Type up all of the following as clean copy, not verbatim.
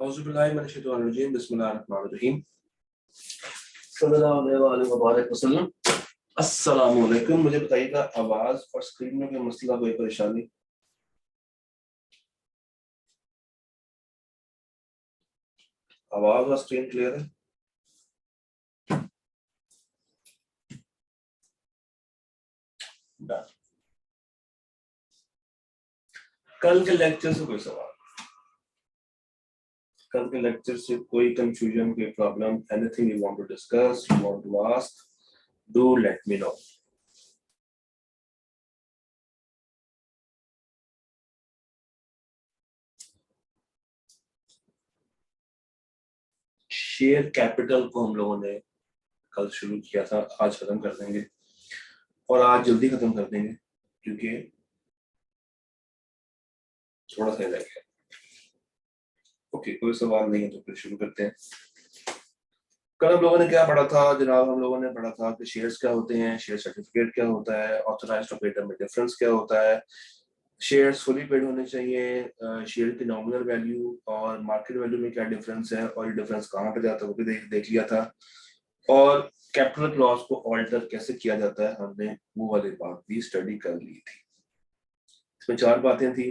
औज़ुबिल्लाहि मिनश्शैतानिर्रजीम बिस्मिल्लाहिर्रहमानिर्रहीम सल्लल्लाहु अलैहि वसल्लम। अस्सलामु अलैकुम। मुझे बताइएगा आवाज और स्क्रीन में कोई मसला, कोई परेशानी? आवाज और स्क्रीन क्लियर है? डन। कल के लेक्चर से कोई सवाल, कल के लेक्चर से कोई कंफ्यूजन, कोई problem, anything you want to discuss, you want to ask, do let me know. Share capital को हम लोगों ने कल शुरू किया था, आज खत्म कर देंगे और आज जल्दी खत्म कर देंगे क्योंकि थोड़ा सा रह गया। ओके, कोई सवाल नहीं है तो फिर शुरू करते हैं। कल हम लोगों ने क्या पढ़ा था जनाब? हम लोगों ने पढ़ा था कि शेयर्स क्या होते हैं, शेयर सर्टिफिकेट क्या होता है, ऑथराइज्ड ऑपरेटर में डिफरेंस क्या होता है, शेयर्स फुली पेड होने चाहिए, शेयर की नॉमिनल वैल्यू और मार्केट वैल्यू में क्या डिफरेंस है और ये डिफरेंस कहाँ पे जाता है वो भी देख लिया था। और कैपिटल क्लॉज को ऑल्टर कैसे किया जाता है हमने वो वाली बात भी स्टडी कर ली थी। इसमें 4 बातें थी: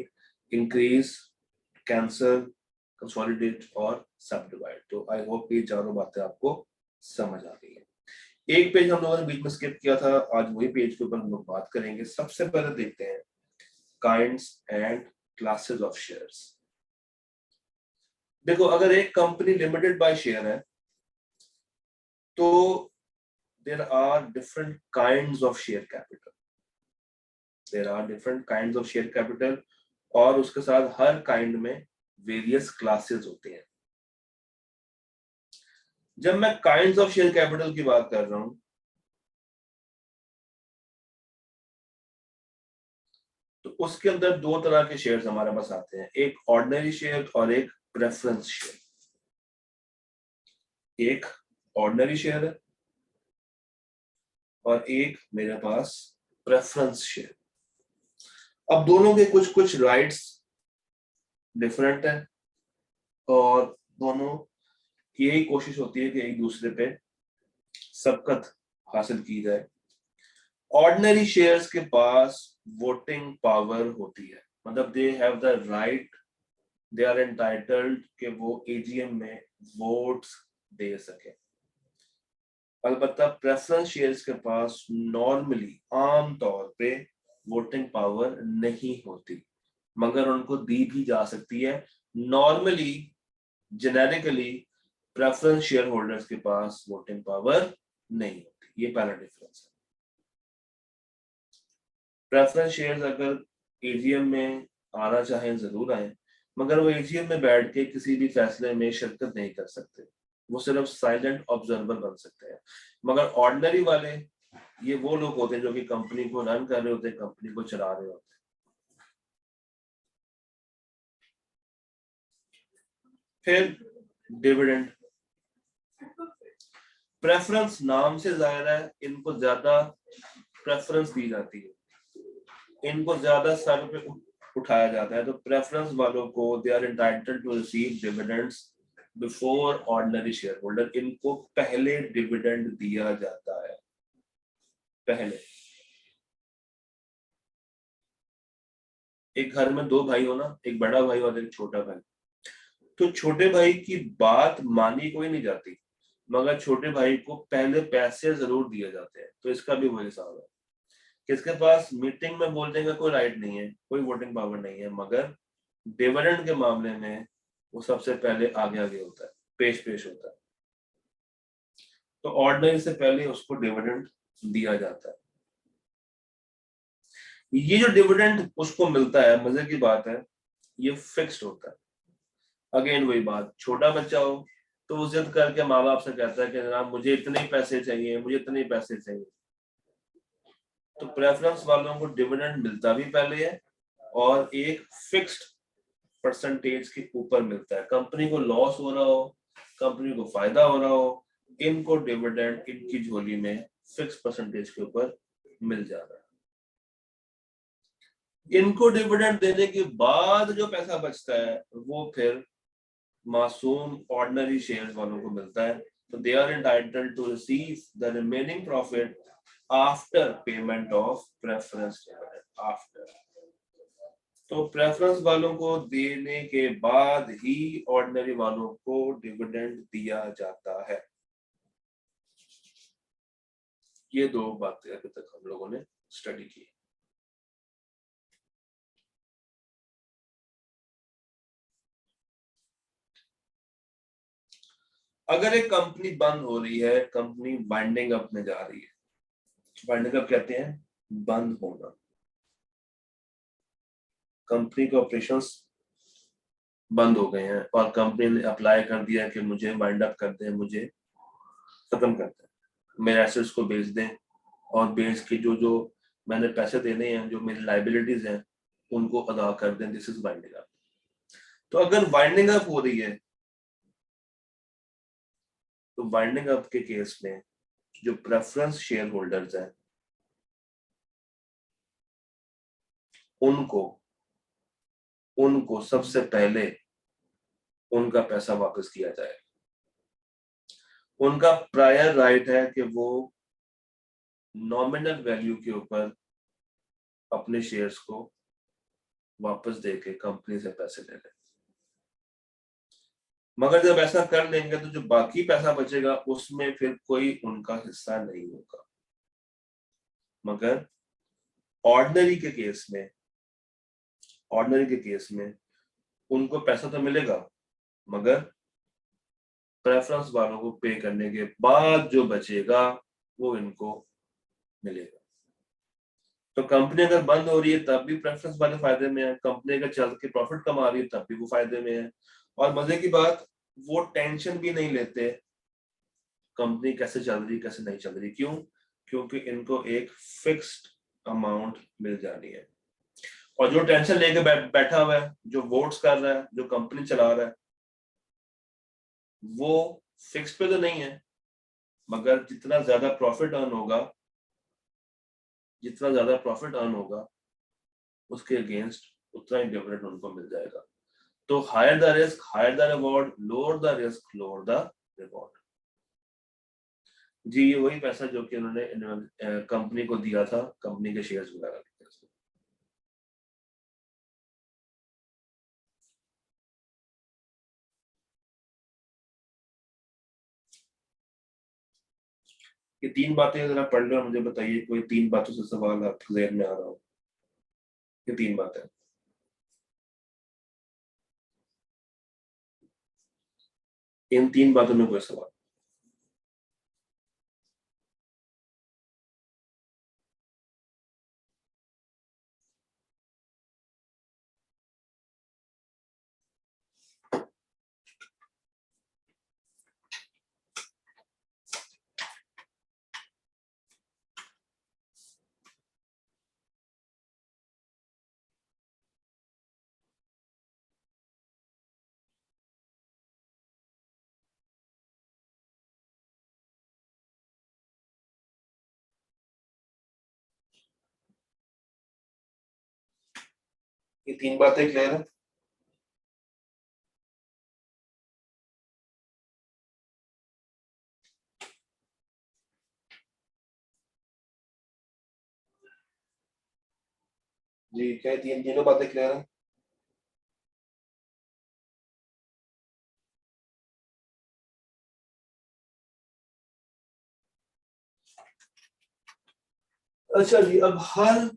इंक्रीज, कैंसल, कंसोलिडेट और सब डिवाइड। तो आई होप ये चारों बातें आपको समझ आ गई है। एक पेज हम लोगों ने बीच में स्किप किया था, आज वही पेज के ऊपर हम लोग बात करेंगे। सबसे पहले देखते हैं kinds and classes of shares. देखो, अगर एक कंपनी लिमिटेड बाय शेयर है तो there are different kinds of share capital, there are different kinds of share capital और उसके साथ हर काइंड में वेरियस क्लासेस होते हैं। जब मैं काइंड्स ऑफ शेयर कैपिटल की बात कर रहा हूं तो उसके अंदर 2 तरह के शेयर्स हमारे पास आते हैं, एक ऑर्डिनरी शेयर और एक प्रेफरेंस शेयर। एक ऑर्डिनरी शेयर है और एक मेरे पास प्रेफरेंस शेयर। अब दोनों के कुछ कुछ राइट्स डिफरेंट है और दोनों की यही कोशिश होती है कि एक दूसरे पे सबकत हासिल की जाए। ऑर्डिनरी शेयर्स के पास वोटिंग पावर होती है, मतलब they have the right, they are entitled कि वो एजीएम में वोट्स दे सके। अलबत्ता प्रेफरेंस शेयर्स के पास नॉर्मली आम तौर पे वोटिंग पावर नहीं होती, मगर उनको दी भी जा सकती है। Normally, generically preference share holders के पास वोटिंग पावर नहीं होती। ये पहला डिफरेंस है। प्रेफरेंस शेयर्स अगर एजीएम में आना चाहें जरूर आए, मगर वो एजीएम में बैठ के किसी भी फैसले में शिरकत नहीं कर सकते, वो सिर्फ साइलेंट ऑब्जर्वर बन सकते हैं। मगर ऑर्डिनरी वाले ये वो लोग होते हैं जो कि कंपनी को रन कर रहे होते हैं, कंपनी को चला रहे होते हैं। फिर डिविडेंड। प्रेफरेंस नाम से जाहिर है, इनको ज्यादा प्रेफरेंस दी जाती है, इनको ज्यादा सर पे उठाया जाता है। तो प्रेफरेंस वालों को they are entitled to receive dividends before ordinary share holder. इनको पहले डिविडेंड दिया जाता है, पहले। एक घर में 2 भाई हो ना, एक बड़ा भाई और एक छोटा भाई, तो छोटे भाई की बात मानी कोई नहीं जाती, मगर छोटे भाई को पहले पैसे जरूर दिए जाते हैं। तो इसका भी वही हिसाब है कि इसके पास मीटिंग में बोलने का कोई राइट नहीं है, कोई वोटिंग पावर नहीं है, मगर डिविडेंड के मामले में वो सबसे पहले आगे आगे होता है, पेश पेश होता है। तो ऑर्डिनरी से पहले उसको डिविडेंड दिया जाता है। ये जो डिविडेंड उसको मिलता है, मजे की बात है, ये फिक्स्ड होता है। अगेन वही बात, छोटा बच्चा हो तो वो जिद करके माँ बाप से कहता है कि जनाब मुझे इतने पैसे चाहिए, मुझे इतने पैसे चाहिए। तो प्रेफरेंस वालों को डिविडेंड मिलता भी पहले है और एक फिक्स्ड परसेंटेज के ऊपर मिलता है। कंपनी को लॉस हो रहा हो, कंपनी को फायदा हो रहा हो, इनको डिविडेंड इनकी झोली में फिक्स परसेंटेज के ऊपर मिल जा रहा है। इनको डिविडेंड देने के बाद जो पैसा बचता है वो फिर मासूम ऑर्डिनरी शेयर्स वालों को मिलता है, तो they are entitled to receive the remaining profit after payment of preference dividend. After, तो प्रेफरेंस वालों को देने के बाद ही ऑर्डिनरी वालों को डिविडेंड दिया जाता है। ये दो बातें अभी तक हम लोगों ने स्टडी की। अगर एक कंपनी बंद हो रही है, कंपनी वाइंडिंग अप में जा रही है, वाइंडिंग अप कहते हैं बंद होना, कंपनी के ऑपरेशंस बंद हो गए हैं और कंपनी ने अप्लाई कर दिया कि मुझे वाइंड अप कर दें, मुझे खत्म कर दें, मेरे एसेट्स को बेच दें और बेच के जो जो मैंने पैसे देने हैं, जो मेरी लाइबिलिटीज हैं, उनको अदा कर दें। This is winding up. तो अगर वाइंडिंग अप हो रही है, तो वाइंडिंग अप के केस में जो प्रेफरेंस शेयर होल्डर्स हैं, उनको उनको सबसे पहले उनका पैसा वापस किया जाए। उनका प्रायर राइट है कि वो नॉमिनल वैल्यू के ऊपर अपने शेयर्स को वापस देके कंपनी से पैसे ले लें। मगर जब ऐसा कर लेंगे तो जो बाकी पैसा बचेगा उसमें फिर कोई उनका हिस्सा नहीं होगा। मगर ऑर्डिनरी के केस में, ऑर्डिनरी के केस में उनको पैसा तो मिलेगा, मगर प्रेफरेंस वालों को पे करने के बाद जो बचेगा वो इनको मिलेगा। तो कंपनी अगर बंद हो रही है तब भी प्रेफरेंस वाले फायदे में है, कंपनी अगर चल के प्रॉफिट कमा रही है तब भी वो फायदे में है। और मजे की बात, वो टेंशन भी नहीं लेते कंपनी कैसे चल रही कैसे नहीं चल रही। क्यों? क्योंकि इनको एक फिक्स्ड अमाउंट मिल जानी है। और जो टेंशन लेके बैठा हुआ है, जो वोट्स कर रहा है, जो कंपनी चला रहा है, वो फिक्स पे तो नहीं है, मगर जितना ज्यादा प्रॉफिट अर्न होगा, जितना ज्यादा प्रॉफिट अर्न होगा उसके अगेंस्ट उतना ही डिविडेंड उनको मिल जाएगा। तो higher the risk higher the reward, lower the risk lower the reward. जी, ये वही पैसा जो कि उन्होंने कंपनी को दिया था, कंपनी के शेयर्स वगैरह। ये तीन बातें जरा पढ़ लो, मुझे बताइए कोई तीन बातों से सवाल आपके जहन में आ रहा हो। ये तीन बातें, इन तीन बातों में कोई सवाल? ये तीन बातें क्लियर है? जी, क्या तीन तीनों बातें क्लियर है? अच्छा जी, अब हर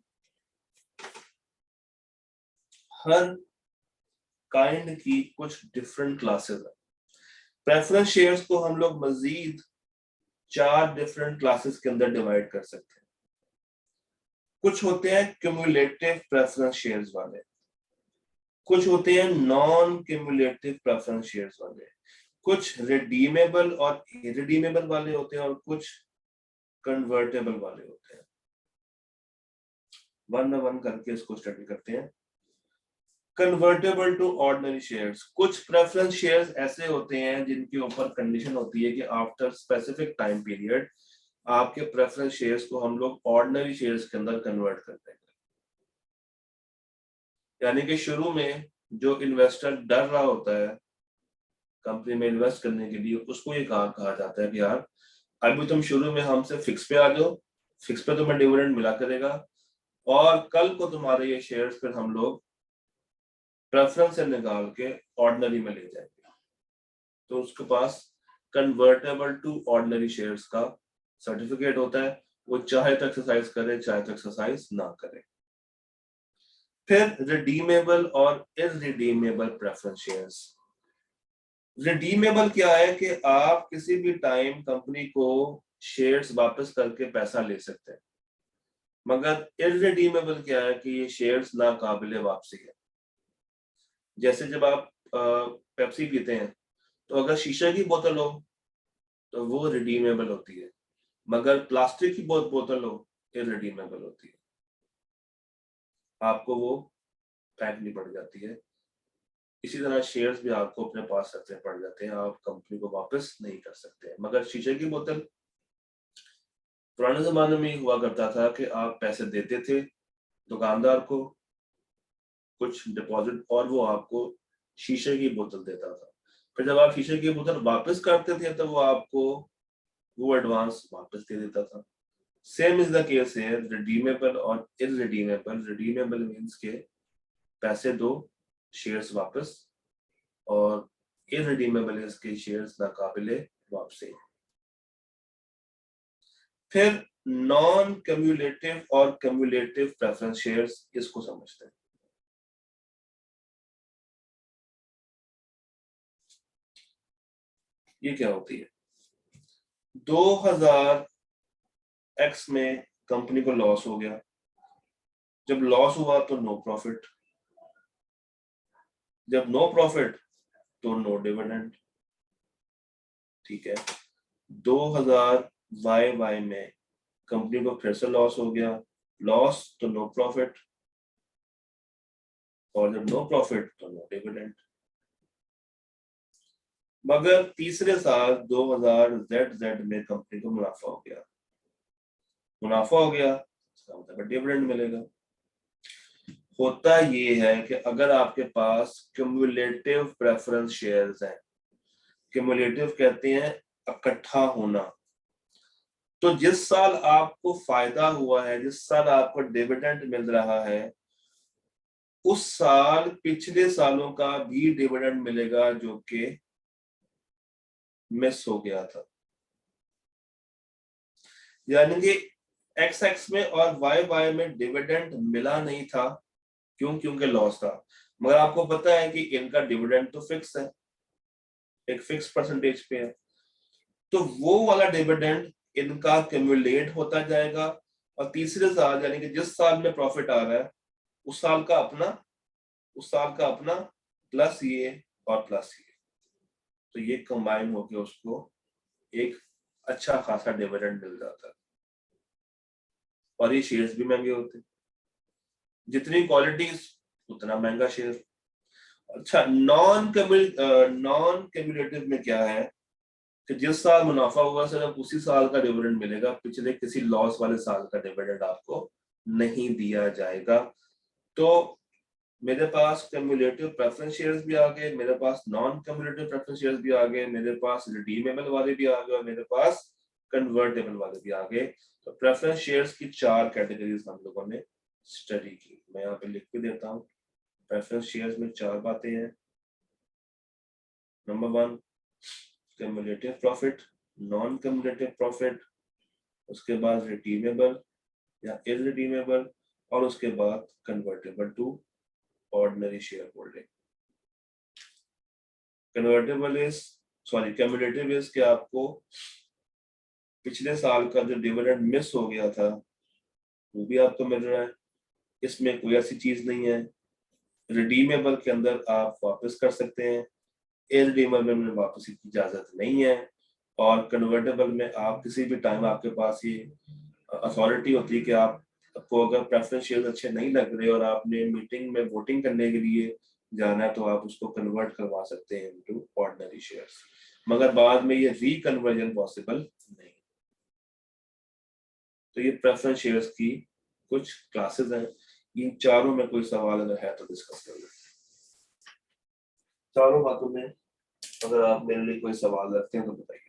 हर काइंड की कुछ डिफरेंट क्लासेस है। प्रेफरेंस शेयर्स को हम लोग मजीद चार डिफरेंट क्लासेस के अंदर डिवाइड कर सकते हैं। कुछ होते हैं क्यूमुलेटिव प्रेफरेंस शेयर्स वाले, कुछ होते हैं नॉन क्यूमुलेटिव प्रेफरेंस शेयर्स वाले, कुछ रिडीमेबल और इरिडीमेबल वाले होते हैं और कुछ कन्वर्टेबल वाले होते हैं। वन वन करके इसको स्टडी करते हैं। कन्वर्टेबल टू ऑर्डिनरी शेयर्स, कुछ प्रेफरेंस शेयर्स ऐसे होते हैं जिनके ऊपर कंडीशन होती है कि आफ्टर स्पेसिफिक टाइम पीरियड आपके प्रेफरेंस शेयर्स को हम लोग ऑर्डिनरी शेयर्स के अंदर कन्वर्ट कर देंगे। यानी कि शुरू में जो इन्वेस्टर डर रहा होता है कंपनी में इन्वेस्ट करने के लिए, उसको ये कहा जाता है कि यार अभी तुम शुरू में हमसे फिक्स पे आ जाओ, फिक्स पे तुम्हें डिविडेंड मिला करेगा, और कल को तुम्हारे ये शेयर्स फिर हम लोग प्रेफरेंस से निकाल के ऑर्डिनरी में ले जाएंगे। तो उसके पास कन्वर्टेबल टू ऑर्डिनरी शेयर्स का सर्टिफिकेट होता है, वो चाहे तो एक्सरसाइज करे चाहे तो एक्सरसाइज ना करे। फिर रिडीमेबल और इररिडीमेबल प्रेफरेंस शेयर्स। रिडीमेबल क्या है कि आप किसी भी टाइम कंपनी को शेयर्स वापस करके पैसा ले सकते हैं, मगर इररिडीमेबल क्या है कि ये शेयर्स नाकाबिले वापसी है। जैसे जब आप पेप्सी पीते हैं तो अगर शीशे की बोतल हो तो वो रिडीमेबल होती है, मगर प्लास्टिक की बोतल हो इररिडीमेबल होती है, आपको वो फेंकनी पड़ जाती है। इसी तरह शेयर्स भी आपको अपने पास रखने पड़ जाते हैं, आप कंपनी को वापस नहीं कर सकते। मगर शीशे की बोतल पुराने जमाने में हुआ करता था कि आप पैसे देते थे दुकानदार को कुछ डिपॉजिट, और वो आपको शीशे की बोतल देता था। फिर जब आप शीशे की बोतल वापस करते थे तो वो आपको वो एडवांस वापस दे देता था। सेम इज द केस है रिडीमेबल और इररिडीमेबल। रिडीमेबल मींस के पैसे दो, शेयर्स वापस, और इररिडीमेबल इसके शेयर्स नाकाबिले वापसी। फिर नॉन कम्युलेटिव और कम्युलेटिव प्रेफरेंस शेयर्स, इसको समझते हैं। ये क्या होती है? 2000 एक्स में कंपनी को लॉस हो गया, जब लॉस हुआ तो नो प्रॉफिट, जब नो प्रॉफिट तो नो डिविडेंड। ठीक है, 2000 वाई में कंपनी को फिर से लॉस हो गया, लॉस तो नो प्रॉफिट, और जब नो प्रॉफिट तो नो डिविडेंड। मगर तीसरे साल 2000 जेड में कंपनी को मुनाफा हो गया, मुनाफा हो गया इसका मतलब डिविडेंड मिलेगा। होता ये है कि अगर आपके पास क्यूमुलेटिव प्रेफरेंस शेयर्स हैं, क्यूमुलेटिव कहते हैं इकट्ठा होना, तो जिस साल आपको फायदा हुआ है, जिस साल आपको डिविडेंड मिल रहा है, उस साल पिछले सालों का भी डिविडेंड मिलेगा जो कि मिस हो गया था। यानी कि एक्स एक्स में और वाई वाई में डिविडेंड मिला नहीं था, क्यों? क्योंकि लॉस था। मगर आपको पता है कि इनका डिविडेंड तो फिक्स है, एक फिक्स परसेंटेज पे है, तो वो वाला डिविडेंड इनका क्यूमुलेट होता जाएगा, और तीसरे साल यानी कि जिस साल में प्रॉफिट आ रहा है उस साल का अपना, उस साल का अपना प्लस ये और प्लस ये, तो ये कंबाइन होकर उसको एक अच्छा खासा डिविडेंड मिल जाता है। और ये शेयर्स भी महंगे होते हैं, जितनी क्वालिटी उतना महंगा शेयर। अच्छा, नॉन कम्युलेटिव में क्या है कि जिस साल मुनाफा हुआ सिर्फ उसी साल का डिविडेंड मिलेगा, पिछले किसी लॉस वाले साल का डिविडेंड आपको नहीं दिया जाएगा। तो मेरे पास कम्युलेटिव प्रेफरेंस शेयर्स भी आ गए, मेरे पास नॉन कम्युलेटिव प्रेफरेंस शेयर्स भी आ गए, मेरे पास रिडीमेबल वाले भी आ गए, और मेरे पास कन्वर्टेबल वाले भी आ गए। तो प्रेफरेंस शेयर्स की 4 कैटेगरीज हम लोगों ने स्टडी की। मैं यहाँ पे लिख भी देता हूँ। प्रेफरेंस शेयर्स में 4 बातें हैं। Number 1 cumulative profit, non cumulative profit, उसके बाद रिडीमेबल या इररिडीमेबल, और उसके बाद convertible to ordinary share holding. Convertible is cumulative is कि आपको पिछले साल का जो डिविडेंड मिस हो गया था वो भी आपको मिल रहा है, इसमें कोई ऐसी चीज नहीं है। रिडीमेबल के अंदर आप वापस कर सकते हैं, इररिडीमेबल में वापसी की इजाजत नहीं है, और कन्वर्टेबल में आप किसी भी टाइम आपके पास ये अथॉरिटी होती है कि आपको अगर प्रेफरेंस शेयर अच्छे नहीं लग रहे और आपने मीटिंग में वोटिंग करने के लिए जाना है तो आप उसको कन्वर्ट करवा सकते हैं इनटू ऑर्डिनरी शेयर्स, मगर बाद में ये रीकन्वर्जन पॉसिबल नहीं। तो ये प्रेफरेंस शेयर्स की कुछ क्लासेस हैं। इन चारों में कोई सवाल अगर है तो डिस्कस कर लेते हैं। चारों बातों में अगर आप मेरे लिए कोई सवाल रखते हैं तो बताइए।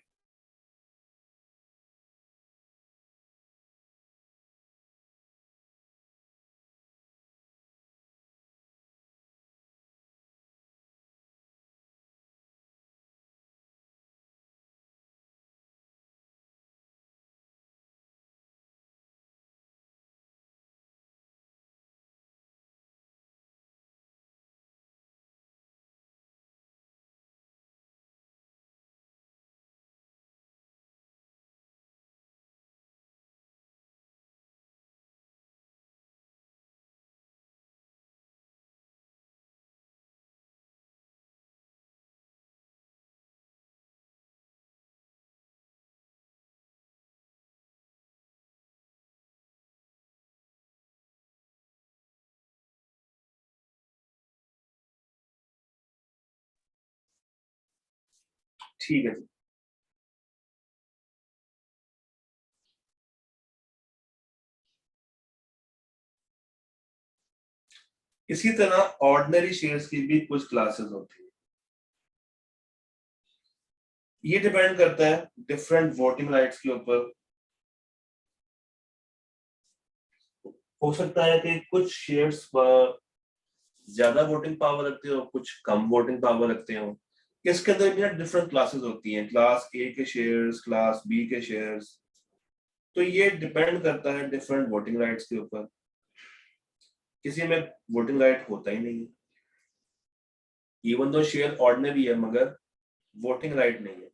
ठीक है जी। इसी तरह ऑर्डिनरी शेयर्स की भी कुछ क्लासेस होती है। ये डिपेंड करता है डिफरेंट वोटिंग राइट्स के ऊपर। हो सकता है कि कुछ शेयर्स पर ज्यादा वोटिंग पावर रखते हो, कुछ कम वोटिंग पावर रखते हो। इसके अंदर भी ना डिफरेंट क्लासेस होती हैं, क्लास ए के शेयर्स, क्लास बी के शेयर्स। तो ये डिपेंड करता है डिफरेंट वोटिंग राइट्स के ऊपर। किसी में वोटिंग राइट होता ही नहीं है, इवन दो शेयर ऑर्डिनरी है मगर वोटिंग राइट नहीं है।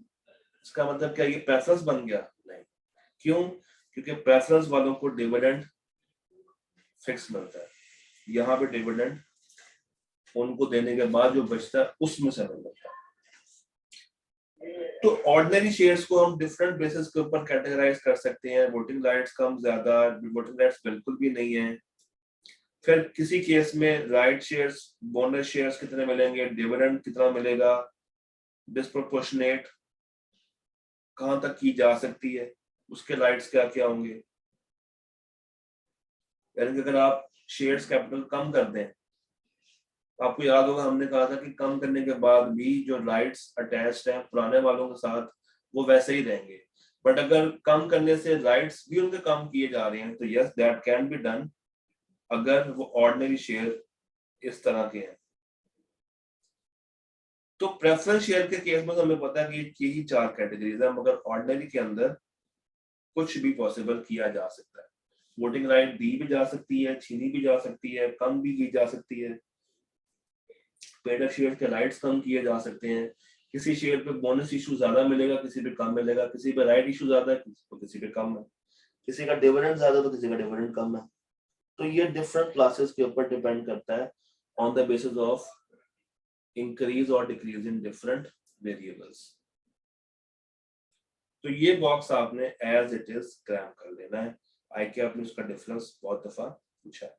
इसका मतलब क्या, ये प्रेफरेंस बन गया? नहीं। क्यों? क्योंकि प्रेफरेंस वालों को डिविडेंड फिक्स मिलता है, यहाँ पे डिविडेंड उनको देने के बाद जो बचता है उसमें से मिलता है। तो ऑर्डिनरी शेयर्स को हम डिफरेंट बेसिस के ऊपर कैटेगराइज कर सकते हैं। वोटिंग राइट्स कम ज्यादा, वोटिंग राइट्स बिल्कुल भी नहीं है। फिर किसी केस में राइट शेयर्स, बोनस शेयर्स कितने मिलेंगे, डिविडेंड कितना मिलेगा, डिस्प्रोपोर्शनेट कहां तक की जा सकती है, उसके राइट्स क्या क्या होंगे। यानी कि अगर आप शेयर्स कैपिटल कम कर दें, आपको याद होगा हमने कहा था कि कम करने के बाद भी जो राइट्स अटैच्ड हैं पुराने वालों के साथ वो वैसे ही रहेंगे। बट अगर कम करने से राइट्स भी उनके कम किए जा रहे हैं तो yes that can be done, अगर वो ऑर्डिनरी शेयर इस तरह के हैं। तो प्रेफरेंस शेयर के केस में तो हमें पता है कि यही चार कैटेगरीज है, मगर ऑर्डिनरी के अंदर कुछ भी पॉसिबल किया जा सकता है। वोटिंग राइट दी भी जा सकती है, छीनी भी जा सकती है, कम भी की जा सकती है। पेड अप शेयर के राइट्स कम किए जा सकते हैं। किसी शेयर पे बोनस इशू ज्यादा मिलेगा, किसी पे कम मिलेगा, किसी पे राइट इशू ज्यादा है तो किसी पे कम है, किसी का डिविडेंड ज्यादा तो किसी का डिविडेंड कम है। तो ये डिफरेंट क्लासेस के ऊपर डिपेंड करता है on the basis of increase और डिक्रीज इन डिफरेंट वेरिएबल्स। तो ये बॉक्स आपने एज इट इज क्रैम कर लेना है। आई के आपने उसका डिफरेंस बहुत दफा पूछा है,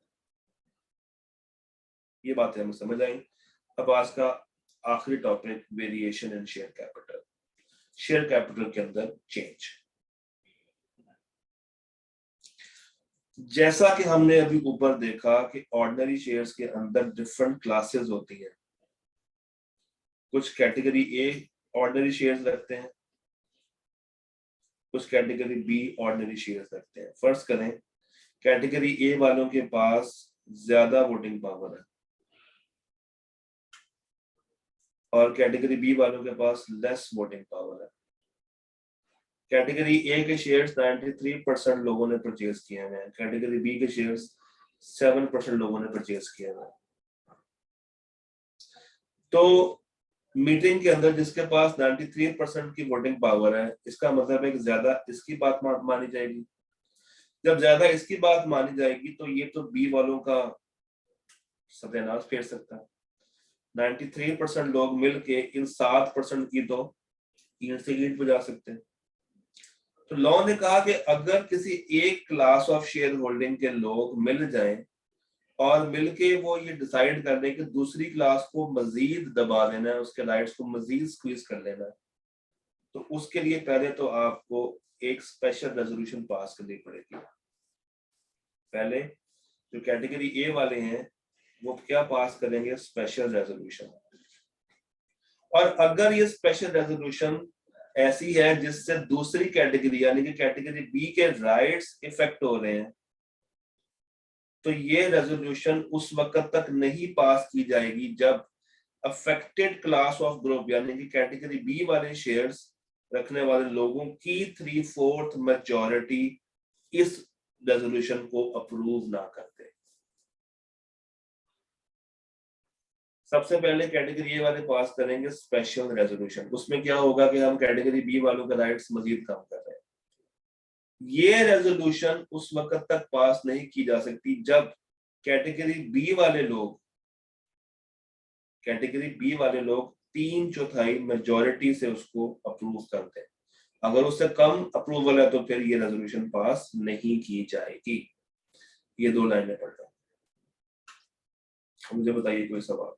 ये बातें हमें समझ आई। अब आज का आखिरी topic, variation in share capital. Share capital के अंदर चेंज। जैसा कि हमने अभी ऊपर देखा कि ऑर्डिनरी शेयर्स के अंदर डिफरेंट क्लासेस होती हैं। कुछ कैटेगरी ए ऑर्डिनरी शेयर्स रखते हैं, कुछ कैटेगरी बी ऑर्डिनरी शेयर्स रखते हैं। फर्स्ट करें, कैटेगरी ए वालों के पास ज्यादा वोटिंग पावर है और कैटेगरी बी वालों के पास लेस वोटिंग पावर है। कैटेगरी ए के शेयर्स 93% लोगों ने परचेज किए हैं, कैटेगरी बी के शेयर्स 7% लोगों ने परचेज किए हैं। तो मीटिंग के अंदर जिसके पास 93% की वोटिंग पावर है, इसका मतलब है कि ज्यादा इसकी बात मानी जाएगी। जब ज्यादा इसकी बात मानी जाएगी तो ये तो बी वालों का सत्यानाश फेर सकता है। 93% लोग मिलके इन 7% की तो ईंट से ईंट बजा सकते हैं। तो लॉ ने कहा कि अगर किसी एक क्लास ऑफ शेयर होल्डिंग के लोग मिल जाएं और मिलके वो ये डिसाइड कर लें कि दूसरी क्लास को मजीद दबा देना है, उसके राइट्स को मजीद स्क्वीज कर लेना है, तो उसके लिए पहले तो आपको एक स्पेशल रेजोल्यूशन पास करनी पड़ेगी। पहले जो कैटेगरी ए वाले हैं वो क्या पास करेंगे, स्पेशल रेजोल्यूशन। और अगर ये स्पेशल रेजोल्यूशन ऐसी है जिससे दूसरी कैटेगरी यानी कि कैटेगरी बी के राइट्स इफेक्ट हो रहे हैं, तो ये रेजोल्यूशन उस वक्त तक नहीं पास की जाएगी जब अफेक्टेड क्लास ऑफ ग्रुप यानी कि कैटेगरी बी वाले शेयर्स रखने वाले लोगों की 3/4 मेजॉरिटी इस रेजोल्यूशन को अप्रूव ना करते। सबसे पहले कैटेगरी ए वाले पास करेंगे स्पेशल रेजोल्यूशन। उसमें क्या होगा कि हम कैटेगरी बी वालों के राइट्स मजीद कम कर रहे हैं। ये रेजोल्यूशन उस वक्त तक पास नहीं की जा सकती जब कैटेगरी बी वाले लोग 3/4 मेजॉरिटी से उसको अप्रूव करते हैं। अगर उससे कम अप्रूवल है तो फिर ये रेजोल्यूशन पास नहीं की जाएगी। ये 2 लाइनें पढ़ रहा हूं, मुझे बताइए कोई सवाल।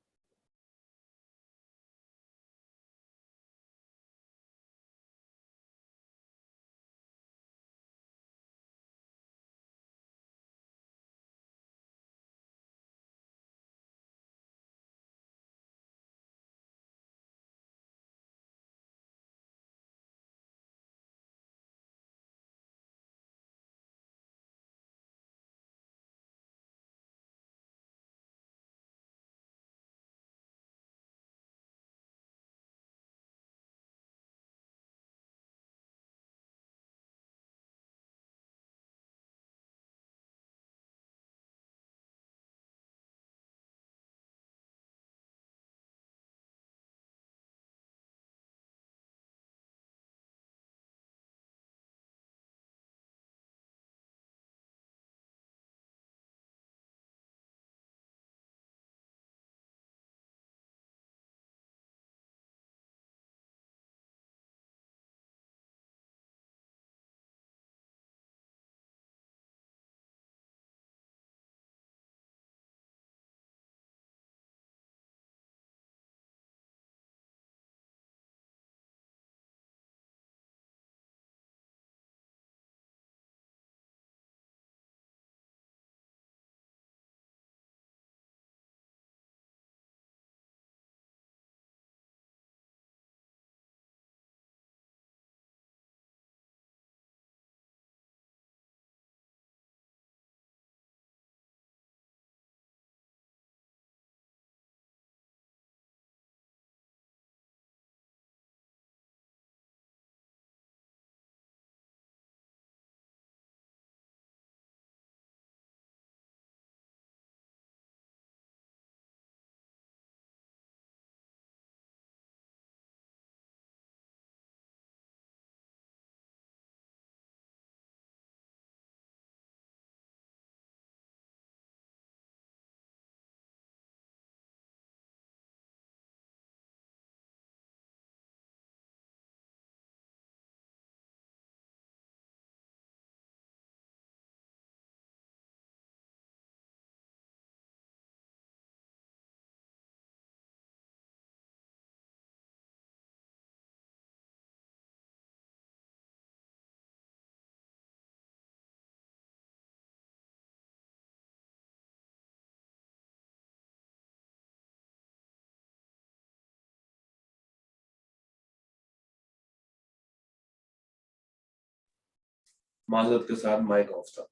माजरत के साथ माइक ऑफ था।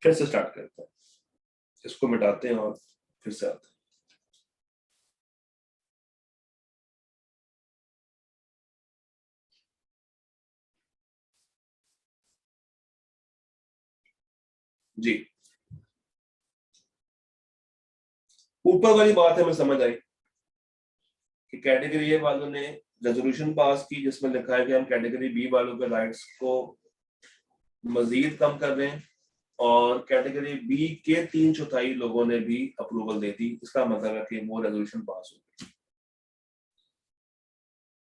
फिर से स्टार्ट करते हैं, इसको मिटाते हैं और फिर से आते हैं। जी, ऊपर वाली बात है मैं समझ आई कि कैटेगरी ए वालों ने रेजोल्यूशन पास की जिसमें लिखा है कि हम कैटेगरी बी वालों के राइट्स को मजीद कम कर रहे हैं, और कैटेगरी बी के 3/4 लोगों ने भी अप्रूवल दे दी। इसका मतलब है कि वो रेजोल्यूशन पास हो गई।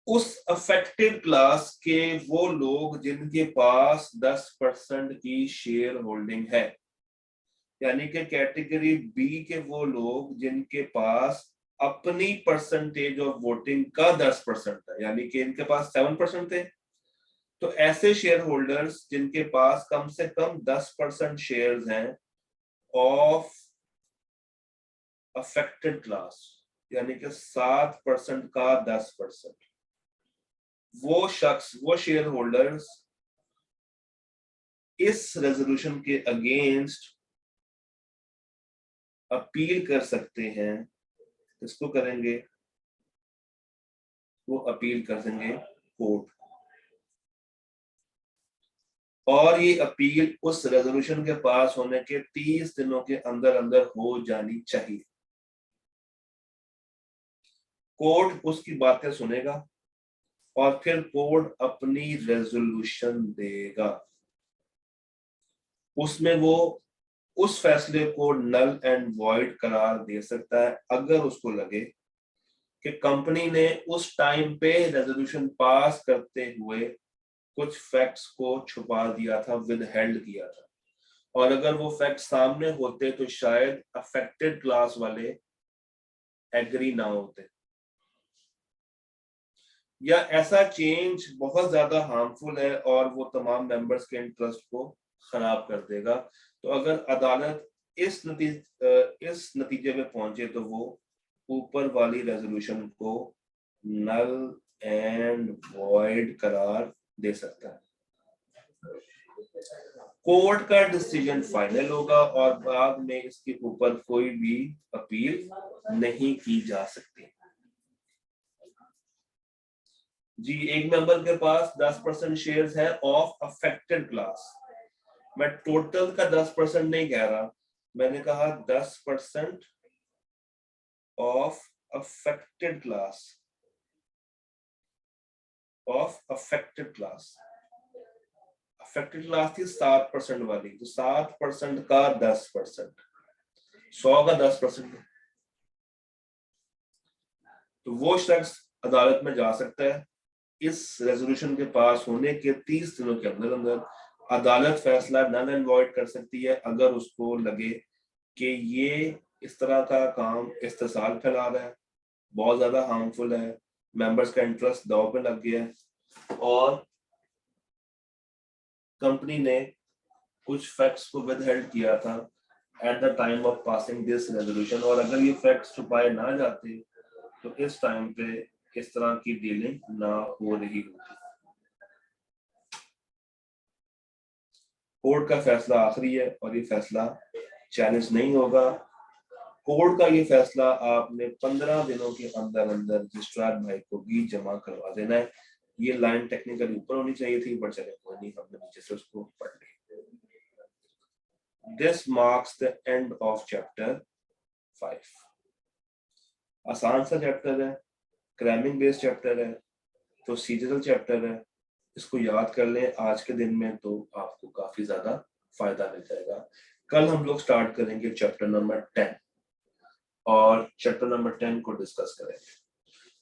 उस अफेक्टेड क्लास के वो लोग जिनके पास 10% की शेयर होल्डिंग है, यानी कि कैटेगरी बी के वो लोग जिनके पास अपनी परसेंटेज ऑफ वोटिंग का 10% है, यानी कि इनके पास 7% थे, तो ऐसे शेयर होल्डर्स जिनके पास कम से कम 10% शेयर्स हैं ऑफ अफेक्टेड क्लास, यानी कि 7% का 10%, वो शख्स, वो शेयर होल्डर्स इस रेजोल्यूशन के अगेंस्ट अपील कर सकते हैं। इसको करेंगे, वो अपील कर देंगे कोर्ट, और ये अपील उस रेजोल्यूशन के पास होने के 30 दिनों के अंदर अंदर हो जानी चाहिए। कोर्ट उसकी बातें सुनेगा और फिर कोर्ट अपनी रेजोल्यूशन देगा। उसमें वो उस फैसले को नल एंड वॉइड करार दे सकता है अगर उसको लगे कि कंपनी ने उस टाइम पे रेजोल्यूशन पास करते हुए कुछ फैक्ट्स को छुपा दिया था, विदहेल्ड किया था, और अगर वो फैक्ट सामने होते तो शायद अफेक्टेड क्लास वाले एग्री ना होते, या ऐसा चेंज बहुत ज्यादा हार्मफुल है और वो तमाम मेंबर्स के इंटरेस्ट को खराब कर देगा। तो अगर अदालत इस नतीजे पे पहुंचे तो वो ऊपर वाली रेजोल्यूशन को नल एंड वॉइड करार दे सकता है। कोर्ट का डिसीजन फाइनल होगा और बाद में इसके ऊपर कोई भी अपील नहीं की जा सकती। जी, एक मेंबर के पास 10% शेयर्स है ऑफ अफेक्टेड क्लास। मैं टोटल का 10% नहीं कह रहा, मैंने कहा 10% of affected class, of affected class. Affected class थी 7% वाली, तो 7% का 10%, 100 का 10%, तो वो शख्स अदालत में जा सकता है इस रेजोल्यूशन के पास होने के 30 दिनों के अंदर अंदर। अदालत फैसला नल एंड वॉइड कर सकती है अगर उसको लगे कि ये इस तरह का काम इस्तेसाल फैला रहा है, बहुत ज्यादा हार्मफुल है, मेंबर्स का इंटरेस्ट दांव पे लग गया है, और कंपनी ने कुछ फैक्ट्स को विदहेल्ड किया था at the time of passing this resolution, और अगर ये फैक्ट्स छुपाए ना जाते तो इस टाइम पे इस तरह की डीलिंग ना हो रही होती। कोर्ट का फैसला आखिरी है और ये फैसला चैलेंज नहीं होगा। कोर्ट का ये फैसला आपने 15 दिनों के अंदर अंदर रजिस्ट्रार भाई को भी जमा करवा देना है। ये लाइन टेक्निकली ऊपर होनी चाहिए थी, बट चले कोई नहीं, हमने नीचे से उसको पढ़ लिया। This marks the end of chapter 5। आसान सा चैप्टर है, क्रैमिंग बेस्ड चैप्टर है, प्रोसीजरल चैप्टर है। इसको याद कर लें आज के दिन में तो आपको काफी ज्यादा फायदा मिल जाएगा। कल हम लोग स्टार्ट करेंगे चैप्टर नंबर 10 और चैप्टर नंबर 10 को डिस्कस करेंगे।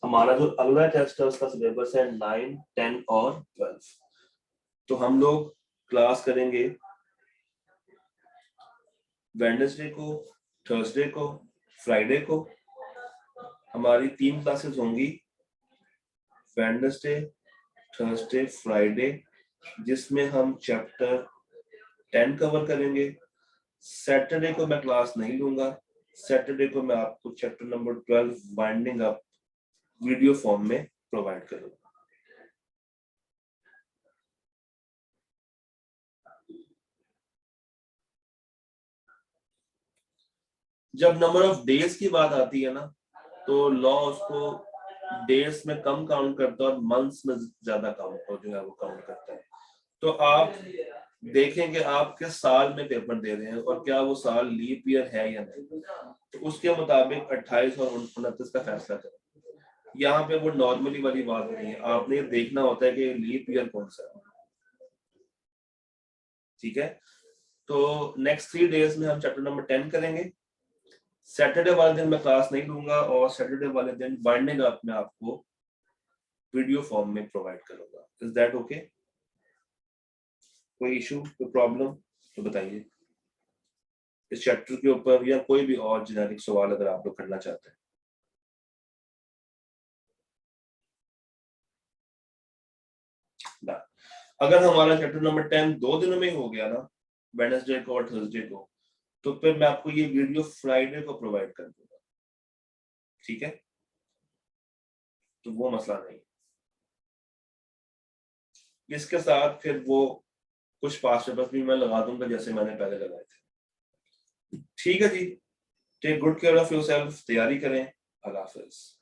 हमारा जो अगला टेस्ट है उसका सिलेबस है 9, 10 और 12। तो हम लोग क्लास करेंगे वेडनेसडे को, थर्सडे को, फ्राइडे को। हमारी 3 क्लासेस होंगी, वेडनेसडे, थर्सडे, फ्राइडे, जिसमें हम चैप्टर 10 कवर करेंगे। सैटरडे को मैं क्लास नहीं लूंगा, सैटरडे को मैं आपको chapter number 12 winding up video form में प्रोवाइड करूंगा। जब नंबर ऑफ डेज की बात आती है ना, तो लॉ उसको डेज में कम काउंट करता है और मंथ्स में ज्यादा काउंट जो है वो काउंट करता है। तो आप देखें कि आप किस साल में पेपर दे रहे हैं और क्या वो साल लीप ईयर है या नहीं, तो उसके मुताबिक 28 और 29 का फैसला करें। यहाँ पे वो नॉर्मली वाली बात नहीं है, आपने देखना होता है कि लीप ईयर कौन सा है। ठीक है, तो नेक्स्ट 3 डेज में हम चैप्टर नंबर 10 करेंगे। सैटरडे वाले दिन मैं क्लास नहीं लूंगा और सैटरडे वाले दिन बाइंडिंग अप में आपको वीडियो फॉर्म में प्रोवाइड करूंगा। Is that okay? कोई इशू, कोई प्रॉब्लम तो बताइए इस चैप्टर के ऊपर, या कोई भी और जेनेरिक सवाल अगर आप लोग करना चाहते हैं। ना, अगर हमारा चैप्टर नंबर 10 2 दिनों में हो गया ना, वेडनेसडे को और थर्सडे को, तो फिर मैं आपको ये वीडियो फ्राइडे को प्रोवाइड कर दूंगा। ठीक है, तो वो मसला नहीं। इसके साथ फिर वो कुछ पास पेपर्स भी मैं लगा दूंगा जैसे मैंने पहले लगाए थे। ठीक है जी, take good care of yourself, तैयारी करें। अल्लाह हाफिज।